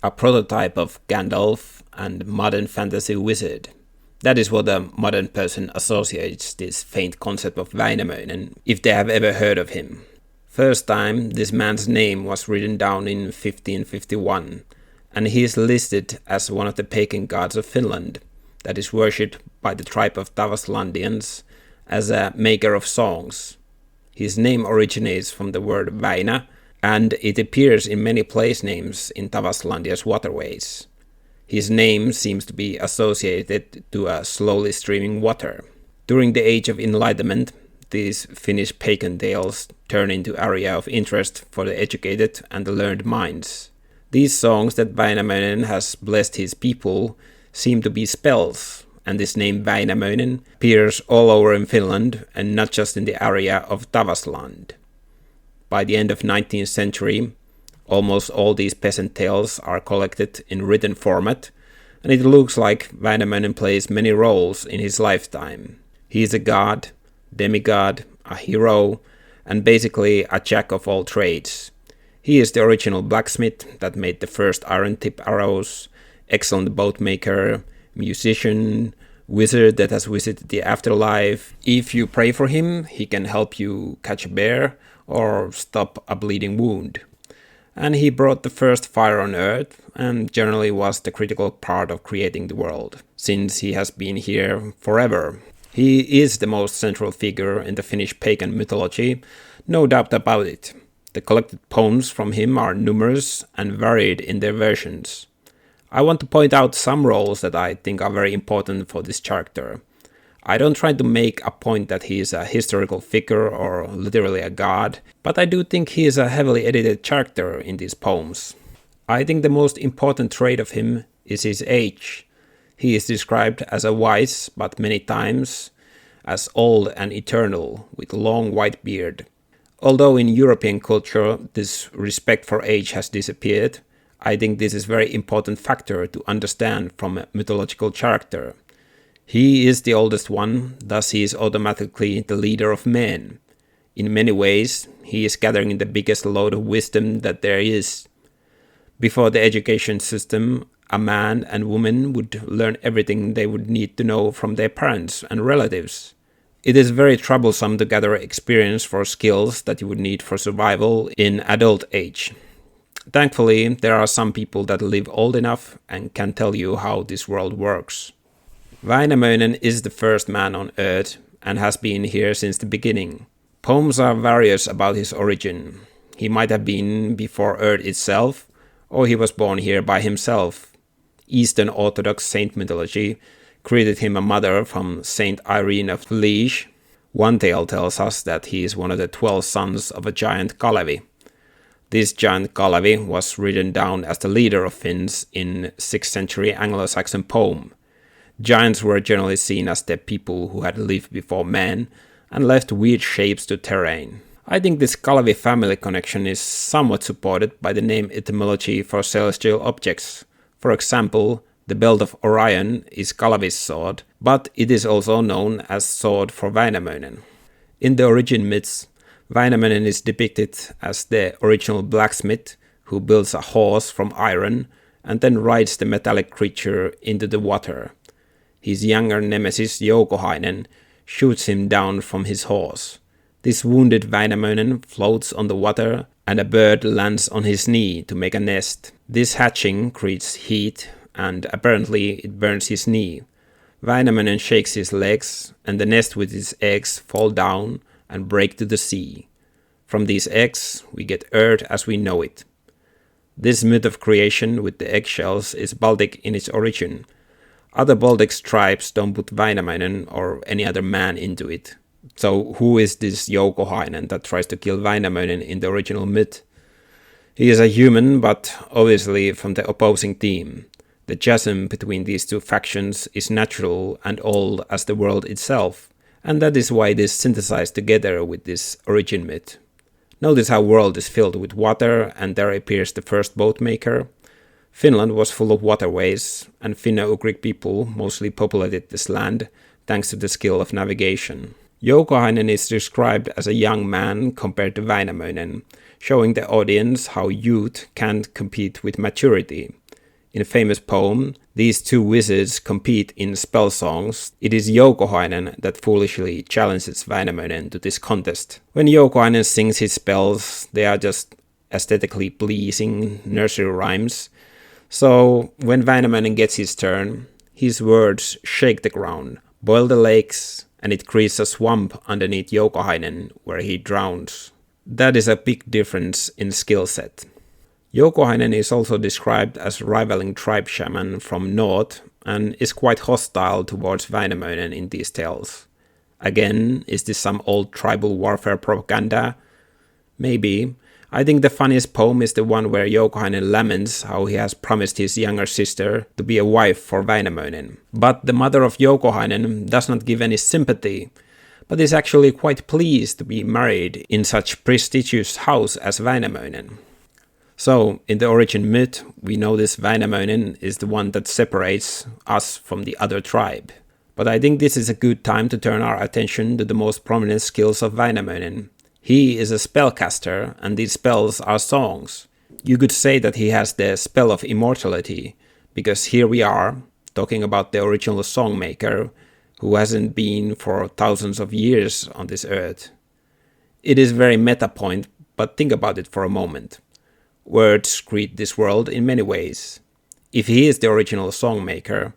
a prototype of Gandalf and modern fantasy wizard. That is what a modern person associates this faint concept of Väinämöinen, if they have ever heard of him. First time this man's name was written down in 1551, and he is listed as one of the pagan gods of Finland, that is worshipped by the tribe of Tavaslandians as a maker of songs. His name originates from the word Väinä, and it appears in many place names in Tavaslandia's waterways. His name seems to be associated to a slowly streaming water. During the Age of Enlightenment, these Finnish pagan tales turn into area of interest for the educated and the learned minds. These songs that Väinämöinen has blessed his people seem to be spells, and this name Väinämöinen appears all over in Finland and not just in the area of Tavasland. By the end of 19th century, almost all these peasant tales are collected in written format, and it looks like Väinämöinen plays many roles in his lifetime. He is a god, demigod, a hero, and basically a jack of all trades. He is the original blacksmith that made the first iron tip arrows, excellent boat maker, musician, wizard that has visited the afterlife. If you pray for him, he can help you catch a bear or stop a bleeding wound. And he brought the first fire on Earth, and generally was the critical part of creating the world, since he has been here forever. He is the most central figure in the Finnish pagan mythology, no doubt about it. The collected poems from him are numerous and varied in their versions. I want to point out some roles that I think are very important for this character. I don't try to make a point that he is a historical figure or literally a god, but I do think he is a heavily edited character in these poems. I think the most important trait of him is his age. He is described as a wise, but many times as old and eternal, with long white beard. Although in European culture this respect for age has disappeared, I think this is a very important factor to understand from a mythological character. He is the oldest one, thus he is automatically the leader of men. In many ways, he is gathering the biggest load of wisdom that there is. Before the education system, a man and woman would learn everything they would need to know from their parents and relatives. It is very troublesome to gather experience for skills that you would need for survival in adult age. Thankfully, there are some people that live old enough and can tell you how this world works. Väinämöinen is the first man on Earth and has been here since the beginning. Poems are various about his origin. He might have been before Earth itself, or he was born here by himself. Eastern Orthodox saint mythology created him a mother from Saint Irene of Liege. One tale tells us that he is one of the 12 sons of a giant Kalevi. This giant Kalevi was written down as the leader of Finns in 6th century Anglo-Saxon poem. Giants were generally seen as the people who had lived before men and left weird shapes to terrain. I think this Kalevi family connection is somewhat supported by the name etymology for celestial objects. For example, the belt of Orion is Kalevi's sword, but it is also known as sword for Väinämöinen. In the origin myths, Väinämöinen is depicted as the original blacksmith who builds a horse from iron and then rides the metallic creature into the water. His younger nemesis Joukahainen shoots him down from his horse. This wounded Väinämöinen floats on the water and a bird lands on his knee to make a nest. This hatching creates heat and apparently it burns his knee. Väinämöinen shakes his legs and the nest with its eggs fall down and break to the sea. From these eggs we get Earth as we know it. This myth of creation with the eggshells is Baltic in its origin. Other Baltic tribes don't put Väinämöinen or any other man into it. So who is this Joukahainen that tries to kill Väinämöinen in the original myth? He is a human, but obviously from the opposing team. The chasm between these two factions is natural and old as the world itself, and that is why it is synthesized together with this origin myth. Notice how world is filled with water and there appears the first boat maker. Finland was full of waterways, and Finno-Ugric people mostly populated this land thanks to the skill of navigation. Joukahainen is described as a young man compared to Väinämöinen, showing the audience how youth can't compete with maturity. In a famous poem, these two wizards compete in spell songs. It is Joukahainen that foolishly challenges Väinämöinen to this contest. When Joukahainen sings his spells, they are just aesthetically pleasing nursery rhymes. So when Väinämöinen gets his turn, his words shake the ground, boil the lakes, and it creates a swamp underneath Joukahainen where he drowns. That is a big difference in skill set. Joukahainen is also described as rivaling tribe shaman from north and is quite hostile towards Väinämöinen in these tales. Again, is this some old tribal warfare propaganda? Maybe. I think the funniest poem is the one where Joukahainen laments how he has promised his younger sister to be a wife for Väinämöinen. But the mother of Joukahainen does not give any sympathy, but is actually quite pleased to be married in such prestigious house as Väinämöinen. So, in the origin myth, we know this Väinämöinen is the one that separates us from the other tribe. But I think this is a good time to turn our attention to the most prominent skills of Väinämöinen. He is a spellcaster, and these spells are songs. You could say that he has the spell of immortality, because here we are, talking about the original songmaker, who hasn't been for thousands of years on this earth. It is a very meta point, but think about it for a moment. Words greet this world in many ways. If he is the original songmaker,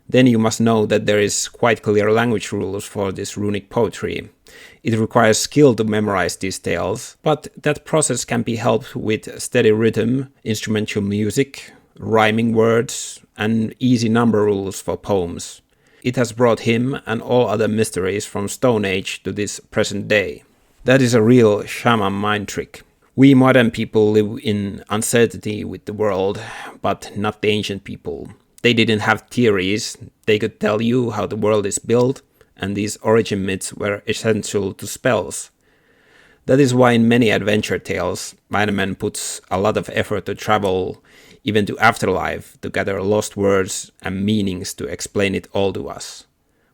then you must know that there is quite clear language rules for this runic poetry. It requires skill to memorize these tales, but that process can be helped with steady rhythm, instrumental music, rhyming words, and easy number rules for poems. It has brought him and all other mysteries from Stone Age to this present day. That is a real shaman mind trick. We modern people live in uncertainty with the world, but not the ancient people. They didn't have theories, they could tell you how the world is built, and these origin myths were essential to spells. That is why in many adventure tales, Väinämöinen puts a lot of effort to travel, even to afterlife, to gather lost words and meanings to explain it all to us.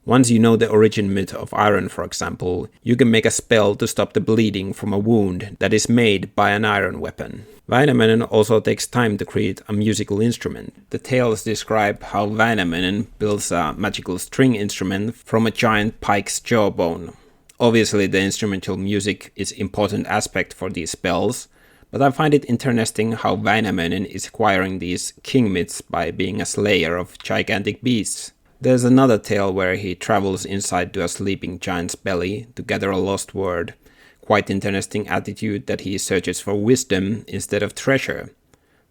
Once you know the origin myth of iron, for example, you can make a spell to stop the bleeding from a wound that is made by an iron weapon. Väinämöinen also takes time to create a musical instrument. The tales describe how Väinämöinen builds a magical string instrument from a giant pike's jawbone. Obviously, the instrumental music is an important aspect for these spells, but I find it interesting how Väinämöinen is acquiring these king myths by being a slayer of gigantic beasts. There's another tale where he travels inside to a sleeping giant's belly to gather a lost word. Quite interesting attitude that he searches for wisdom instead of treasure.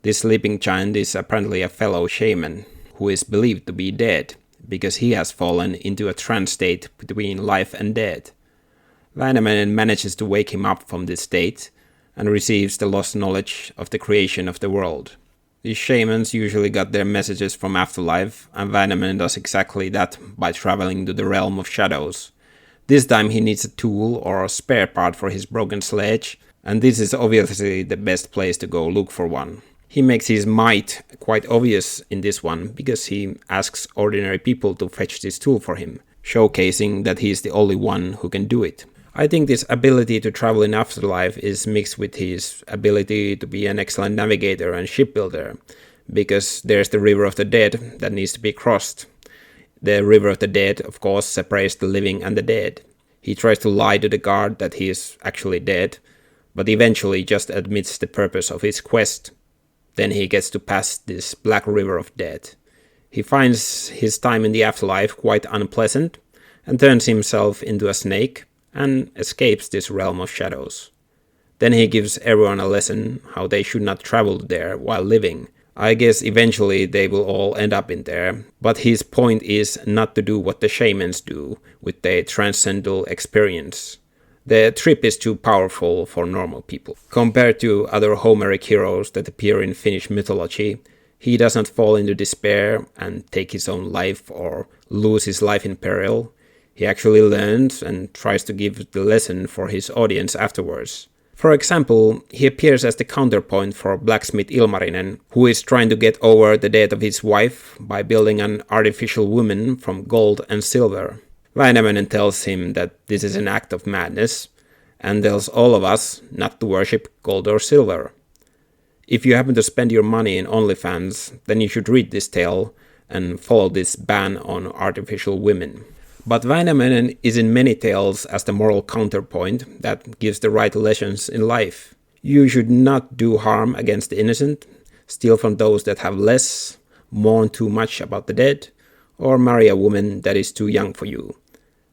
This sleeping giant is apparently a fellow shaman who is believed to be dead because he has fallen into a trance state between life and death. Väinämöinen manages to wake him up from this state and receives the lost knowledge of the creation of the world. These shamans usually got their messages from afterlife, and Väinämöinen does exactly that by traveling to the realm of shadows. This time he needs a tool or a spare part for his broken sledge, and this is obviously the best place to go look for one. He makes his might quite obvious in this one, because he asks ordinary people to fetch this tool for him, showcasing that he is the only one who can do it. I think this ability to travel in afterlife is mixed with his ability to be an excellent navigator and shipbuilder, because there's the river of the dead that needs to be crossed. The river of the dead, of course, separates the living and the dead. He tries to lie to the guard that he is actually dead, but eventually just admits the purpose of his quest. Then he gets to pass this black river of death. He finds his time in the afterlife quite unpleasant, and turns himself into a snake, and escapes this realm of shadows. Then he gives everyone a lesson how they should not travel there while living. I guess eventually they will all end up in there, but his point is not to do what the shamans do with their transcendental experience. The trip is too powerful for normal people. Compared to other Homeric heroes that appear in Finnish mythology, he does not fall into despair and take his own life or lose his life in peril. He actually learns and tries to give the lesson for his audience afterwards. For example, he appears as the counterpoint for blacksmith Ilmarinen, who is trying to get over the death of his wife by building an artificial woman from gold and silver. Väinämöinen tells him that this is an act of madness, and tells all of us not to worship gold or silver. If you happen to spend your money in OnlyFans, then you should read this tale and follow this ban on artificial women. But Väinämöinen is in many tales as the moral counterpoint that gives the right lessons in life. You should not do harm against the innocent, steal from those that have less, mourn too much about the dead, or marry a woman that is too young for you.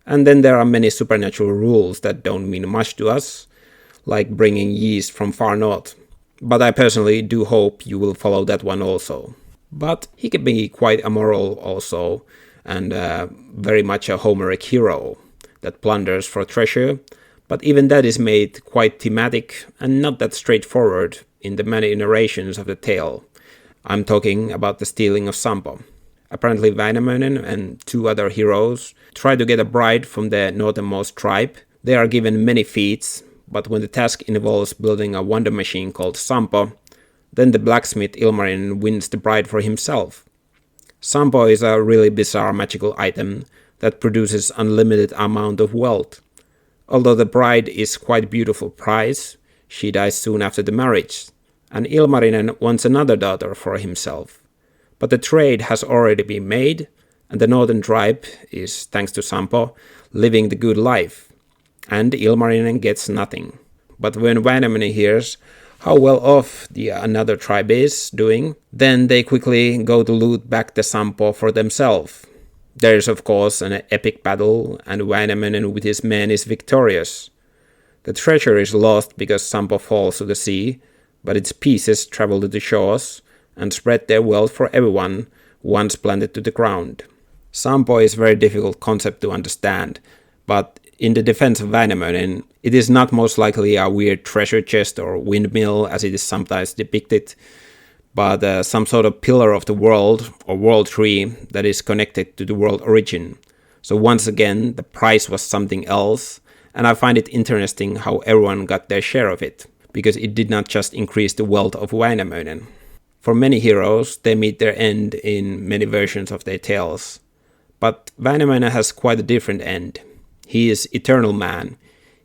And then there are many supernatural rules that don't mean much to us, like bringing yeast from far north. But I personally do hope you will follow that one also. But he can be quite immoral also, and very much a Homeric hero that plunders for treasure, but even that is made quite thematic and not that straightforward in the many narrations of the tale. I'm talking about the stealing of Sampo. Apparently Väinämöinen and 2 other heroes try to get a bride from the northernmost tribe. They are given many feats, but when the task involves building a wonder machine called Sampo, then the blacksmith Ilmarinen wins the bride for himself. Sampo is a really bizarre magical item that produces unlimited amount of wealth. Although the bride is quite beautiful prize, she dies soon after the marriage, and Ilmarinen wants another daughter for himself. But the trade has already been made, and the northern tribe is, thanks to Sampo, living the good life. And Ilmarinen gets nothing. But when Väinämöinen hears how well off the another tribe is doing, then they quickly go to loot back the Sampo for themselves. There is of course an epic battle, and Väinämöinen with his men is victorious. The treasure is lost because Sampo falls to the sea, but its pieces travel to the shores and spread their wealth for everyone once planted to the ground. Sampo is a very difficult concept to understand, but in the defense of Väinämöinen, it is not most likely a weird treasure chest or windmill as it is sometimes depicted, but some sort of pillar of the world or world tree that is connected to the world origin. So once again, the price was something else, and I find it interesting how everyone got their share of it, because it did not just increase the wealth of Väinämöinen. For many heroes, they meet their end in many versions of their tales. But Väinämöinen has quite a different end. He is eternal man.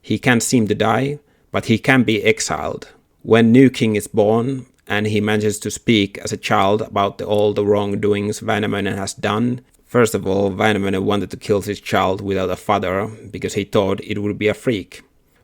He can't seem to die, but he can be exiled. When new king is born, and he manages to speak as a child about all the wrongdoings Väinämöinen has done. First of all, Väinämöinen wanted to kill his child without a father, because he thought it would be a freak.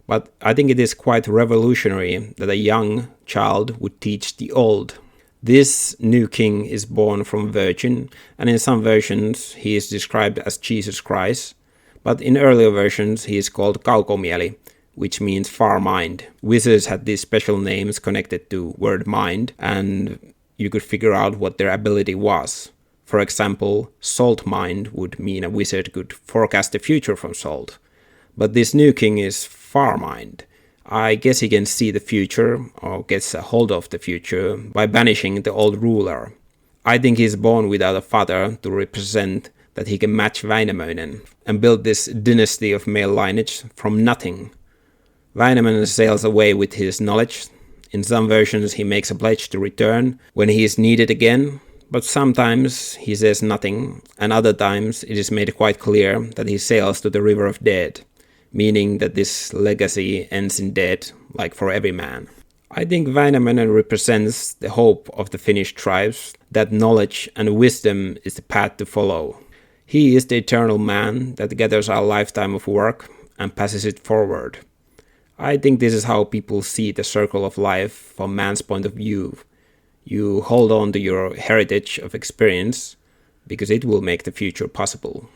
But I think it is quite revolutionary that a young child would teach the old. This new king is born from a virgin, and in some versions he is described as Jesus Christ, but in earlier versions he is called Kaukomieli, which means far mind. Wizards had these special names connected to word mind, and you could figure out what their ability was. For example, salt mind would mean a wizard could forecast the future from salt. But this new king is far mind. I guess he can see the future, or gets a hold of the future, by banishing the old ruler. I think he's born without a father to represent that he can match Väinämöinen and build this dynasty of male lineage from nothing. Väinämöinen sails away with his knowledge. In some versions he makes a pledge to return when he is needed again, but sometimes he says nothing, and other times it is made quite clear that he sails to the river of dead, meaning that this legacy ends in death, like for every man. I think Väinämöinen represents the hope of the Finnish tribes, that knowledge and wisdom is the path to follow. He is the eternal man that gathers a lifetime of work and passes it forward. I think this is how people see the circle of life from man's point of view. You hold on to your heritage of experience because it will make the future possible.